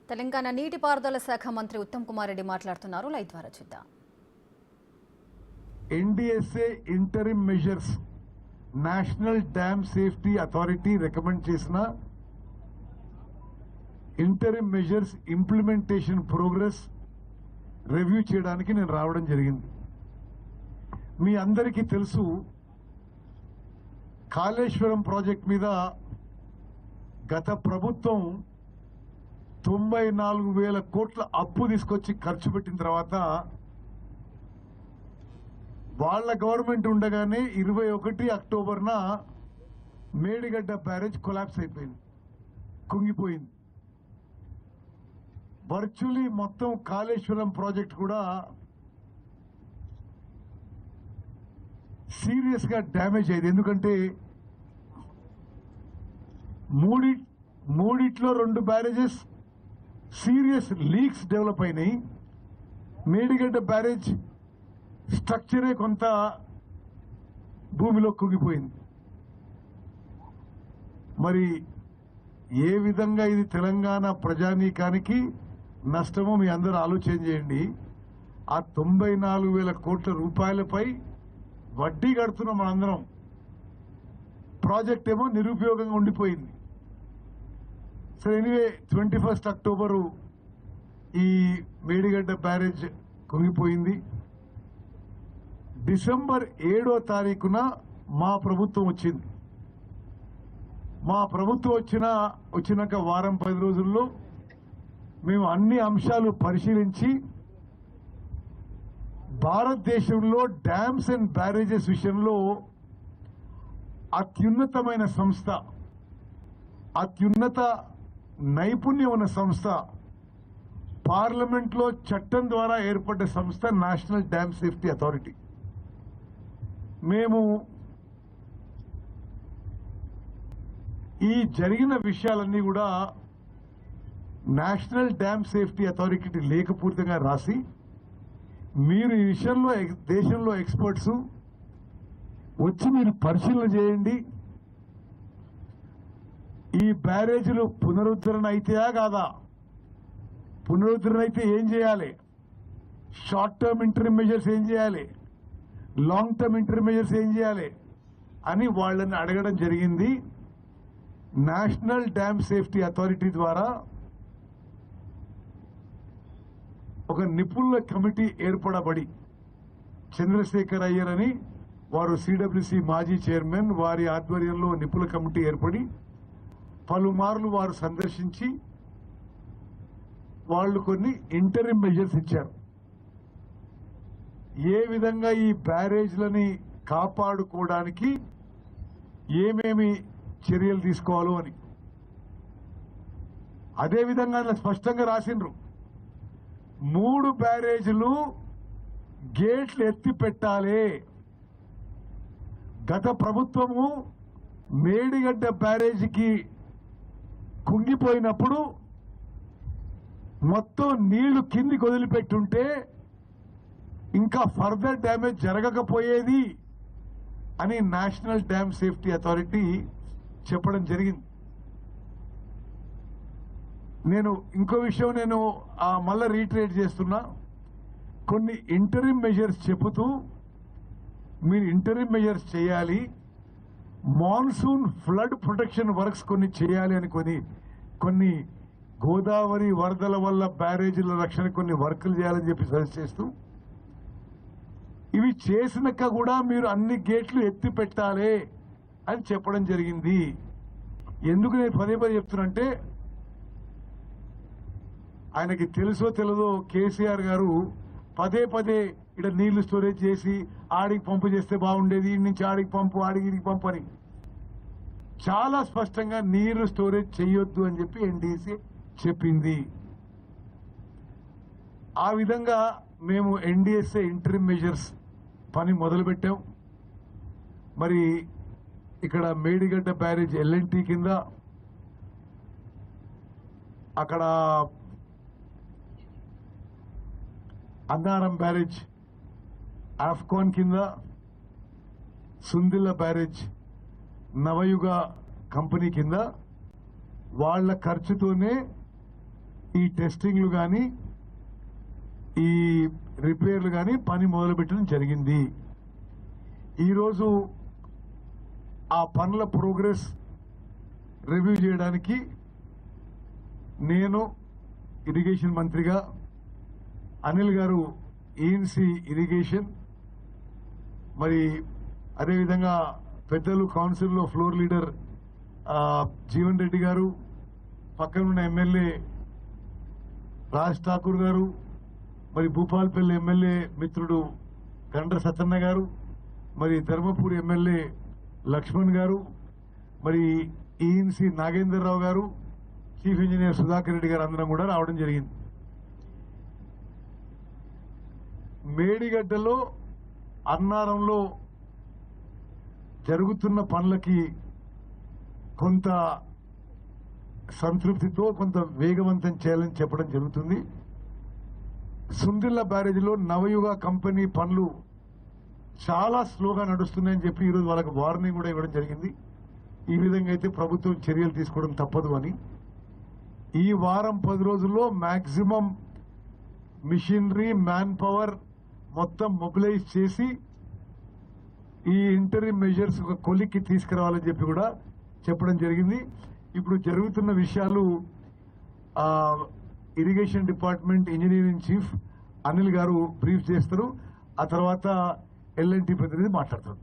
తెలంగాణ నీటిపారుదల శాఖ మంత్రి ఉత్తమ్ కుమార్ రెడ్డి మాట్లాడుతున్నారు. లైవ్ ద్వారా చూద్దాం. NDSA interim measures National Dam Safety Authority recommend చేసిన interim measures implementation progress review చేయడానికి నేను రావడం జరిగింది. మీ అందరికీ తెలుసు, కాళేశ్వరం ప్రాజెక్ట్ మీద గత ప్రభుత్వం 94,000 కోట్ల అప్పు తీసుకొచ్చి ఖర్చు పెట్టిన తర్వాత వాళ్ళ గవర్నమెంట్ ఉండగానే 21 అక్టోబర్న మేడిగడ్డ బ్యారేజ్ కొలాప్స్ అయిపోయింది, కుంగిపోయింది. వర్చువలీ మొత్తం కాళేశ్వరం ప్రాజెక్ట్ కూడా సీరియస్ గా డ్యామేజ్ అయింది. ఎందుకంటే మూడిట్లో 2 బ్యారేజెస్ సీరియస్ లీక్స్ డెవలప్ అయినాయి. మేడిగడ్డ బ్యారేజ్ స్ట్రక్చరే కొంత భూమిలో కుంగిపోయింది. మరి ఏ విధంగా ఇది తెలంగాణ ప్రజానీకానికి నష్టమో మీ అందరూ ఆలోచన చేయండి. ఆ 94,000 కోట్ల రూపాయలపై వడ్డీ కడుతున్నాం మనందరం. ప్రాజెక్ట్ ఏమో నిరుపయోగంగా ఉండిపోయింది. సో ఎనీవే 21 అక్టోబరు ఈ మేడిగడ్డ బ్యారేజ్ కుంగిపోయింది. డిసెంబర్ 7వ తారీఖున మా ప్రభుత్వం వచ్చింది. మా ప్రభుత్వం వచ్చినాక వారం 10 రోజుల్లో మేము అన్ని అంశాలు పరిశీలించి భారతదేశంలో డ్యామ్స్ అండ్ బ్యారేజెస్ విషయంలో అత్యున్నతమైన సంస్థ, అత్యున్నత నైపుణ్యం ఉన్న సంస్థ, పార్లమెంట్లో చట్టం ద్వారా ఏర్పడ్డ సంస్థ నేషనల్ డ్యామ్ సేఫ్టీ అథారిటీ. మేము ఈ జరిగిన విషయాలన్నీ కూడా నేషనల్ డ్యామ్ సేఫ్టీ అథారిటీ లేఖపూర్తిగా రాసి, మీరు ఈ విషయంలో దేశంలో ఎక్స్పర్ట్స్ వచ్చి మీరు పరిశీలన చేయండి, ఈ బ్యారేజీలు పునరుద్ధరణ అయితేయా కాదా, పునరుద్ధరణ అయితే ఏం చేయాలి, షార్ట్ టర్మ్ ఇంటరిమ్ మెజర్స్ ఏం చేయాలి, లాంగ్ టర్మ్ ఇంటరిమ్ మెజర్స్ ఏం చేయాలి అని వాళ్ళని అడగడం జరిగింది. నేషనల్ డ్యామ్ సేఫ్టీ అథారిటీ ద్వారా ఒక నిపుణుల కమిటీ ఏర్పడబడి, చంద్రశేఖర్ అయ్యర్ అని వారు సిడబ్ల్యూసి మాజీ చైర్మన్, వారి ఆధ్వర్యంలో నిపుణుల కమిటీ ఏర్పడి పలుమార్లు వారు సందర్శించి వాళ్ళు కొన్ని ఇంటరిమ్ మెజర్స్ ఇచ్చారు. ఏ విధంగా ఈ బ్యారేజ్లని కాపాడుకోవడానికి ఏమేమి చర్యలు తీసుకోవాలో అని. అదేవిధంగా స్పష్టంగా రాసిండ్రు, 3 బ్యారేజీలు గేట్లు ఎత్తి పెట్టాలి. గత ప్రభుత్వము మేడిగడ్డ బ్యారేజీకి కుంగిపోయినప్పుడు మొత్తం నీళ్లు కిందికి వదిలిపెట్టుంటే ఇంకా ఫర్దర్ డ్యామేజ్ జరగకపోయేది అని నేషనల్ డ్యామ్ సేఫ్టీ అథారిటీ చెప్పడం జరిగింది. నేను ఇంకో విషయం మళ్ళీ రీట్రేట్ చేస్తున్నా. కొన్ని ఇంటరిమ్ మెజర్స్ చెబుతూ మీరు ఇంటరిమ్ మెజర్స్ చేయాలి, మాన్సూన్ ఫ్లడ్ ప్రొటెక్షన్ వర్క్స్ కొన్ని చేయాలి అని కొన్ని గోదావరి వరదల వల్ల బ్యారేజీల రక్షణ కొన్ని వర్కులు చేయాలని చెప్పి సజెస్ట్ చేస్తూ, ఇవి చేసినాక కూడా మీరు అన్ని గేట్లు ఎత్తి పెట్టాలి అని చెప్పడం జరిగింది. ఎందుకు నేను పదే చెప్తున్నంటే, ఆయనకి తెలుసో తెలియదో కేసీఆర్ గారు పదే ఇక్కడ నీళ్లు స్టోరేజ్ చేసి ఆడికి పంపు చేస్తే బాగుండేది, ఈ నుంచి ఆడికి పంపు, ఆడికి పంపు అని చాలా స్పష్టంగా నీరు స్టోరేజ్ చేయొద్దు అని చెప్పి ఎన్డీసీ చెప్పింది. ఆ విధంగా మేము ఎన్డీఎస్ఏ ఇంటరిమ్ మెజర్స్ పని మొదలుపెట్టాం. మరి ఇక్కడ మేడిగడ్డ బ్యారేజ్ ఎల్ఎన్టీ కింద, అక్కడ అన్నారం బ్యారేజ్ ఆఫ్కాన్ కింద, సుందిల్ల బ్యారేజ్ నవయుగ కంపెనీ కింద వాళ్ళ ఖర్చుతోనే ఈ టెస్టింగ్లు కానీ ఈ రిపేర్లు కానీ పని మొదలుపెట్టడం జరిగింది. ఈరోజు ఆ పనుల ప్రోగ్రెస్ రివ్యూ చేయడానికి నేను ఇరిగేషన్ మంత్రిగా, అనిల్ గారు ఏఎన్సీ ఇరిగేషన్, మరి అదేవిధంగా పెద్దలు కౌన్సిల్లో ఫ్లోర్ లీడర్ జీవన్ రెడ్డి గారు, పక్కనున్న ఎమ్మెల్యే రాజ్ ఠాకూర్ గారు, మరి భూపాల్పల్లి ఎమ్మెల్యే మిత్రుడు గండ్ర సత్తన్న గారు, మరి ధర్మపూరి ఎమ్మెల్యే లక్ష్మణ్ గారు, మరి ఈఎన్సీ నాగేందర్రావు గారు, చీఫ్ ఇంజనీర్ సుధాకర్ రెడ్డి గారు అందరం కూడా రావడం జరిగింది. మేడిగడ్డలో అన్నారంలో జరుగుతున్న పనులకి కొంత సంతృప్తితో కొంత వేగవంతం చేయాలని చెప్పడం జరుగుతుంది. సుందిల్ల బ్యారేజీలో నవయుగ కంపెనీ పనులు చాలా స్లోగా నడుస్తున్నాయని చెప్పి ఈరోజు వాళ్ళకి వార్నింగ్ కూడా ఇవ్వడం జరిగింది. ఈ విధంగా అయితే ప్రభుత్వం చర్యలు తీసుకోవడం తప్పదు అని. ఈ వారం 10 రోజుల్లో మాక్సిమం మిషనరీ, మ్యాన్ పవర్ మొత్తం మొబిలైజ్ చేసి ఈ ఇంటరిమ్ మెజర్స్ ఒక కొలిక్కి తీసుకురావాలని చెప్పి కూడా చెప్పడం జరిగింది. ఇప్పుడు జరుగుతున్న విషయాలు irrigation department engineering chief Anil గారు బ్రీఫ్ చేస్తారు. ఆ తర్వాత ఎల్ఎన్టీ ప్రతినిధి మాట్లాడతారు.